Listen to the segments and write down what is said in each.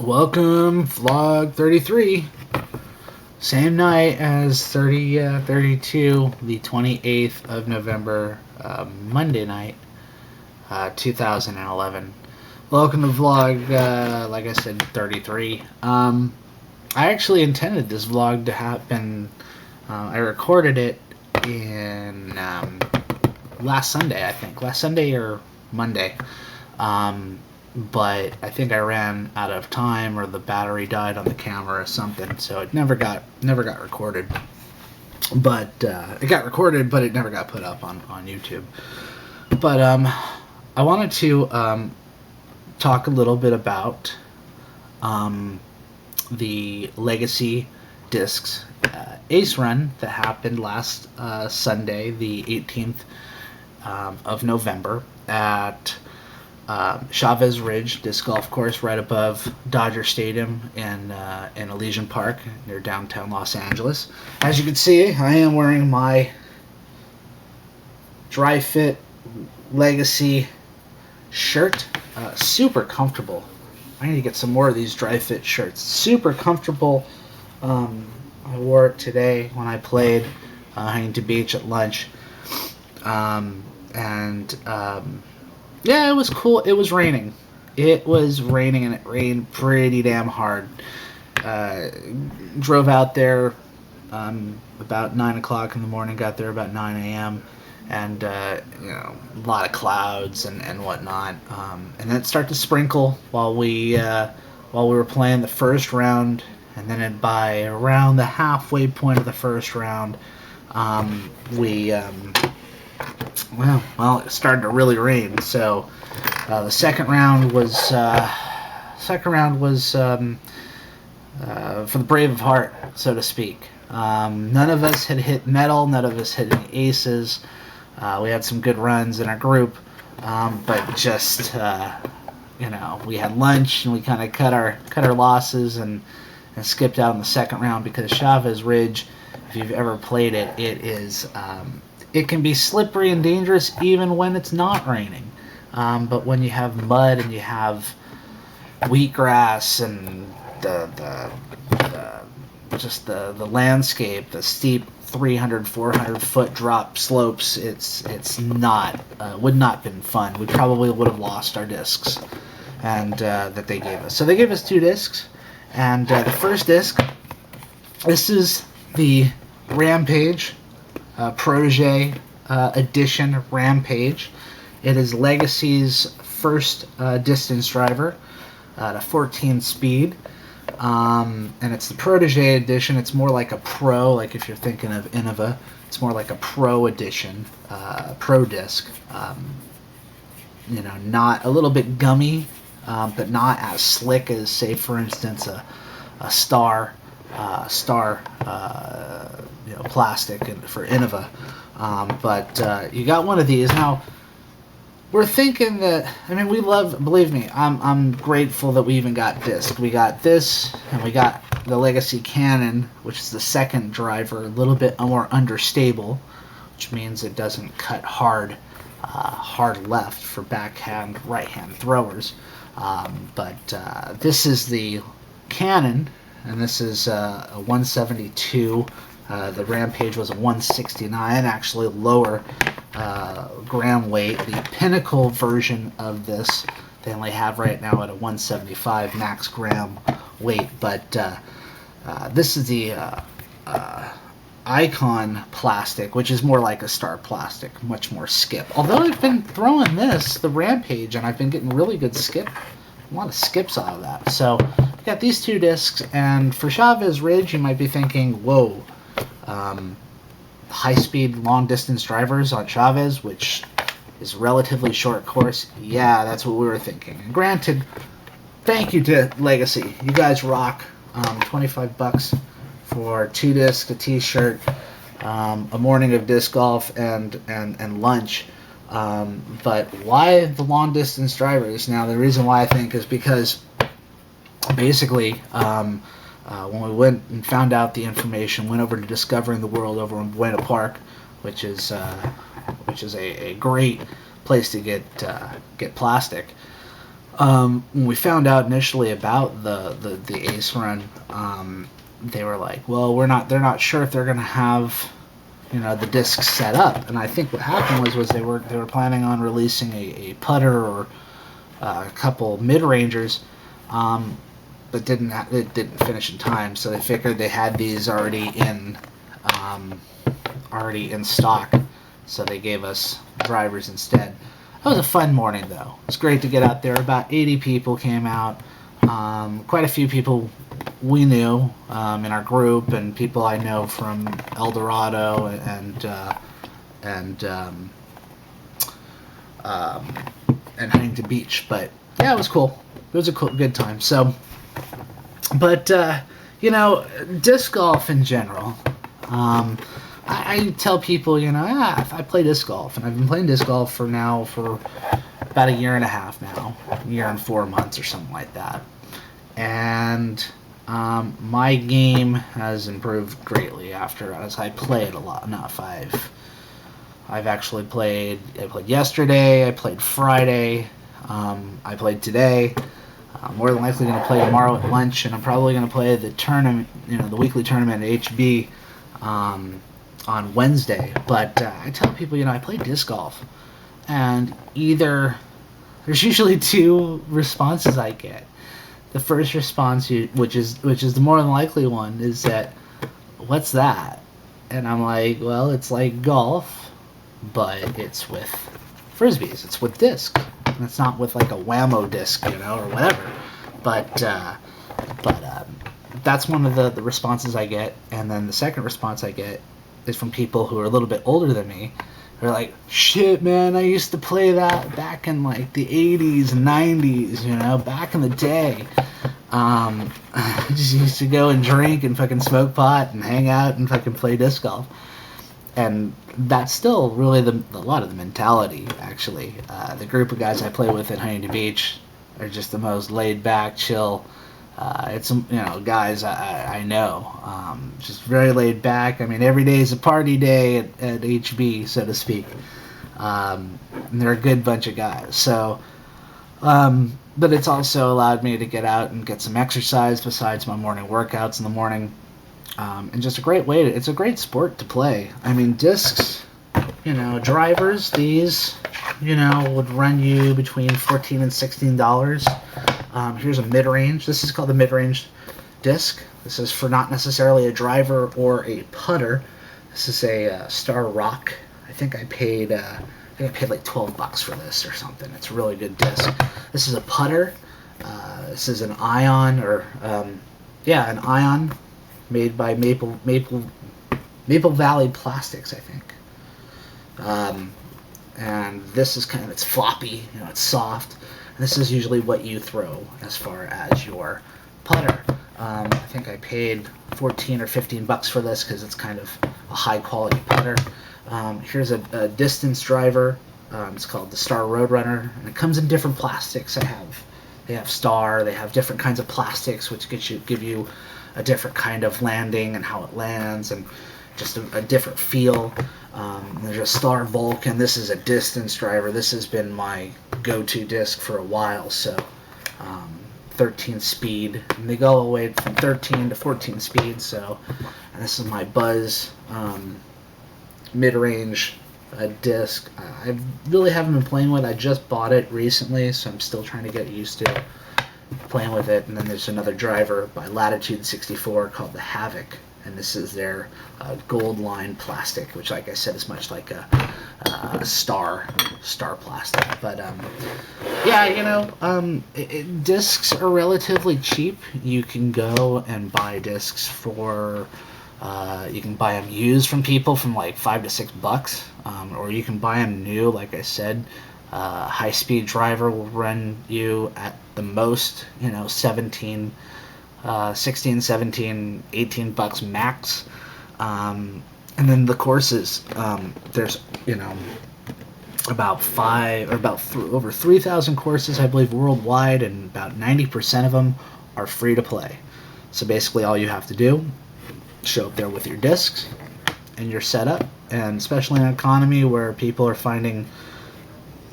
Welcome, Vlog 33. Same night as 32, the 28th of November, Monday night, 2011. Welcome to Vlog, like I said, 33. I actually intended this vlog to happen, I recorded it in last Sunday, I think. Last Sunday or Monday. But I think I ran out of time, or the battery died on the camera or something, so it never got recorded. But it got recorded, but it never got put up on YouTube. But I wanted to talk a little bit about the Legacy Discs Ace Run that happened last Sunday, the 18th of November, at Chavez Ridge Disc Golf Course, right above Dodger Stadium in Elysian Park near downtown Los Angeles. As you can see, I am wearing my Dry Fit Legacy shirt. Super comfortable. I need to get some more of these Dry Fit shirts. Super comfortable. I wore it today when I played Huntington Beach at lunch. Yeah, it was cool. It was raining. It was raining, and it rained pretty damn hard. Drove out there about 9 o'clock in the morning, got there about 9 a.m., and a lot of clouds and whatnot. And then it started to sprinkle while we were playing the first round, and then by around the halfway point of the first round, it started to really rain. So the second round was for the brave of heart, so to speak. None of us had hit metal. None of us hit any aces. We had some good runs in our group, but just we had lunch and we kind of cut our losses and skipped out in the second round, because Chavez Ridge, if you've ever played it, it can be slippery and dangerous even when it's not raining. But when you have mud and you have wheatgrass and the landscape, the steep 300-400 foot drop slopes, it's not would not have been fun. We probably would have lost our discs and that they gave us. So they gave us 2 discs, and the first disc, this is the Rampage Protege Edition Rampage. It is Legacy's first distance driver at a 14 speed, and it's the Protege Edition. It's more like a pro, like if you're thinking of Innova, it's more like a pro edition, pro disc. Not a little bit gummy, but not as slick as, say, for instance, a Star plastic for Innova. But you got one of these. Now, we're thinking that, we love, believe me, I'm grateful that we even got disc. We got this, and we got the Legacy Cannon, which is the second driver, a little bit more understable, which means it doesn't cut hard left for backhand, right-hand throwers. But this is the Cannon, and this is a 172. The Rampage was a 169, actually lower gram weight. The Pinnacle version of this, they only have right now at a 175 max gram weight. But this is the Icon plastic, which is more like a Star plastic, much more skip. Although I've been throwing the Rampage, and I've been getting really good skip. A lot of skips out of that. So I got these 2 discs, and for Chavez Ridge, you might be thinking, whoa, high-speed, long-distance drivers on Chavez, which is relatively short course. Yeah, that's what we were thinking. And granted, thank you to Legacy. You guys rock. $25 for 2 discs, a t-shirt, a morning of disc golf, and lunch. But why the long-distance drivers? Now, the reason why I think is because basically, when we went and found out the information, went over to Discovering the World over in Buena Park, which is a great place to get plastic. When we found out initially about the Ace run, they were like, well, they're not sure if they're going to have, the discs set up. And I think what happened was they were planning on releasing a putter or a couple mid-rangers, but it didn't finish in time. So they figured they had these already in stock, so they gave us drivers instead. That was a fun morning, though. It was great to get out there. About 80 people came out. Quite a few people we knew in our group, and people I know from El Dorado and Huntington Beach. But yeah, it was cool. It was a good time. So, but disc golf in general. I tell people, I play disc golf, and I've been playing disc golf for about a year and a half now, a year and 4 months or something like that. And my game has improved greatly as I play it a lot enough. I've actually played. I played yesterday. I played Friday. I played today. I'm more than likely going to play tomorrow at lunch, and I'm probably going to play the tournament, the weekly tournament at HB. On Wednesday, but I tell people, I play disc golf, and there's usually two responses I get. The first response, which is the more than likely one, is that, what's that? And I'm like, well, it's like golf, but it's with frisbees. It's with disc. And it's not with like a whammo disc, or whatever. But that's one of the responses I get. And then the second response I get is from people who are a little bit older than me. They're like, shit, man, I used to play that back in like the 80s and 90s, back in the day. I just used to go and drink and fucking smoke pot and hang out and fucking play disc golf. And that's still really a lot of the mentality, actually. The group of guys I play with at Huntington Beach are just the most laid back, chill. It's guys I know, just very laid back. I mean, every day is a party day at HB, so to speak. And they're a good bunch of guys. So, but it's also allowed me to get out and get some exercise besides my morning workouts in the morning. And just it's a great sport to play. I mean, discs, drivers, these, would run you between $14 and $16. Here's a mid-range. This is called the mid-range disc. This is for not necessarily a driver or a putter. This is a Star Rock. I think I paid like $12 for this or something. It's a really good disc. This is a putter. This is an Ion an Ion made by Maple Valley Plastics, I think. And this is it's floppy. It's soft. This is usually what you throw as far as your putter. I think I paid $14 or $15 for this because it's kind of a high quality putter. Here's a distance driver. It's called the Star Roadrunner, and it comes in different plastics. They have Star. They have different kinds of plastics, which give you a different kind of landing and how it lands, and just a different feel. There's a Star Vulcan. This is a distance driver. This has been my go-to disc for a while. So 13 speed, and they go all the way from 13 to 14 speed. So, and this is my Buzz mid-range disc. I really haven't been playing with it. I just bought it recently, so I'm still trying to get used to playing with it. And then there's another driver by Latitude 64 called the Havoc, and this is their gold line plastic, which, like I said, is much like a star plastic. But discs are relatively cheap. You can go and buy discs for you can buy them used from people from like $5 to $6, or you can buy them new. Like I said, high speed driver will run you at the most 16, 17, $18 max. And then the courses, there's over 3,000 courses, I believe, worldwide, and about 90% of them are free to play. So basically all you have to do, show up there with your discs and your setup. And especially in an economy where people are finding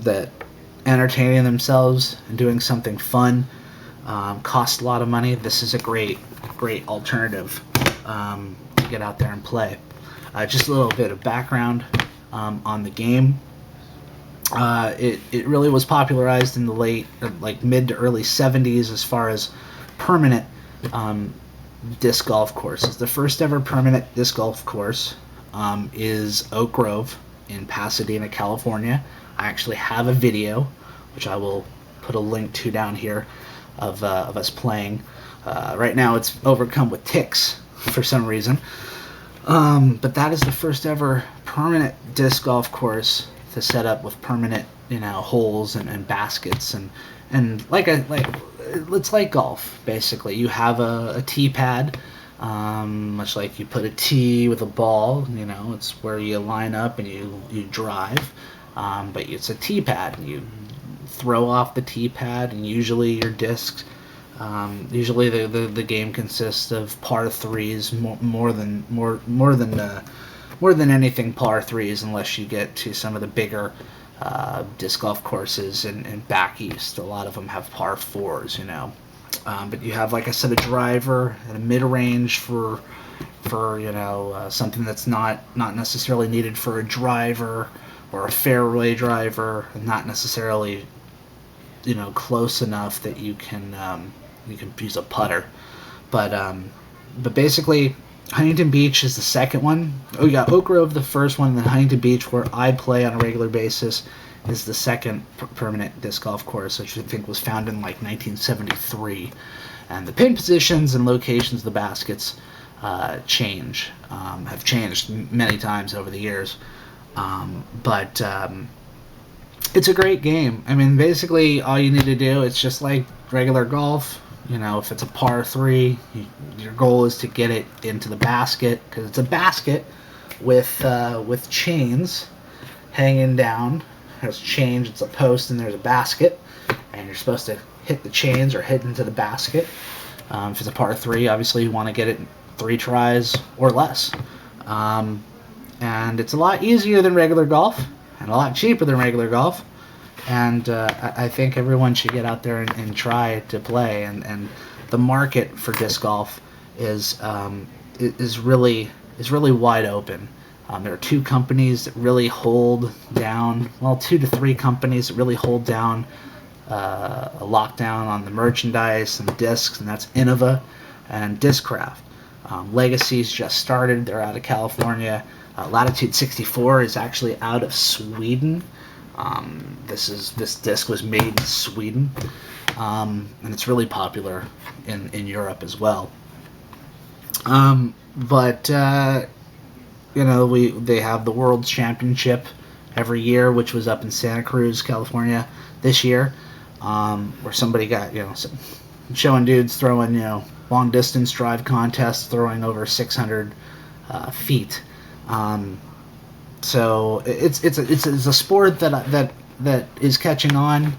that entertaining themselves and doing something fun, costs a lot of money, this is a great alternative to get out there and play. Just a little bit of background on the game. It really was popularized in the late, like mid to early 70s as far as permanent disc golf courses. The first ever permanent disc golf course is Oak Grove in Pasadena, California. I actually have a video, which I will put a link to down here, of us playing. Right now it's overcome with ticks for some reason. But that is the first ever permanent disc golf course to set up with permanent, holes and baskets and it's like golf basically. You have a tee pad, much like you put a tee with a ball. It's where you line up and you drive, but it's a tee pad. And you throw off the tee pad, and usually your discs. Usually the game consists of par threes, more than anything par threes, unless you get to some of the bigger disc golf courses in back east. A lot of them have par fours, but you have, like I said, a driver and a mid range for something that's not necessarily needed for a driver, or a fairway driver, and not necessarily close enough that you can use a putter. But basically, Huntington Beach is the second one. Oh, you got Oak Grove, the first one, and then Huntington Beach, where I play on a regular basis, is the second permanent disc golf course, which I think was founded in like 1973. And the pin positions and locations of the baskets have changed many times over the years. But it's a great game. I mean, basically, all you need to do, it's just like regular golf. If it's a par 3, your goal is to get it into the basket, because it's a basket with chains hanging down. There's chains, it's a post, and there's a basket, and you're supposed to hit the chains or hit into the basket. If it's a par 3, obviously you want to get it 3 tries or less. And it's a lot easier than regular golf, and a lot cheaper than regular golf. And I think everyone should get out there and try to play. And the market for disc golf is really wide open. There are 2 companies that really hold down, 2 to 3 companies that really hold down a lockdown on the merchandise and the discs, and that's Innova and Discraft. Legacy's just started. They're out of California. Latitude 64 is actually out of Sweden. This disc was made in Sweden, and it's really popular in Europe as well. But they have the World Championship every year, which was up in Santa Cruz, California this year, where somebody got showing dudes throwing long distance drive contests, throwing over 600 feet. So it's a sport that is catching on.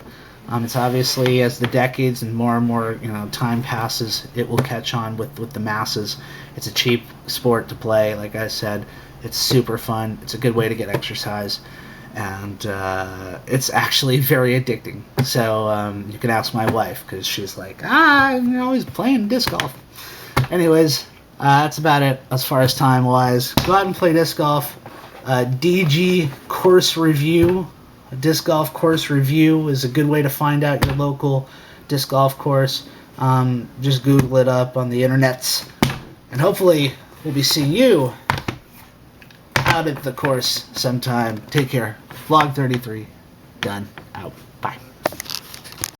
It's obviously, as the decades and more time passes, it will catch on with the masses. It's a cheap sport to play. Like I said, it's super fun. It's a good way to get exercise, and it's actually very addicting. So you can ask my wife, because she's like, you're always playing disc golf. Anyways, that's about it as far as time wise. Go out and play disc golf. DG course review, a disc golf course review, is a good way to find out your local disc golf course. Just Google it up on the internets, and hopefully we'll be seeing you out at the course sometime. Take care. Vlog 33 done. Out. Bye.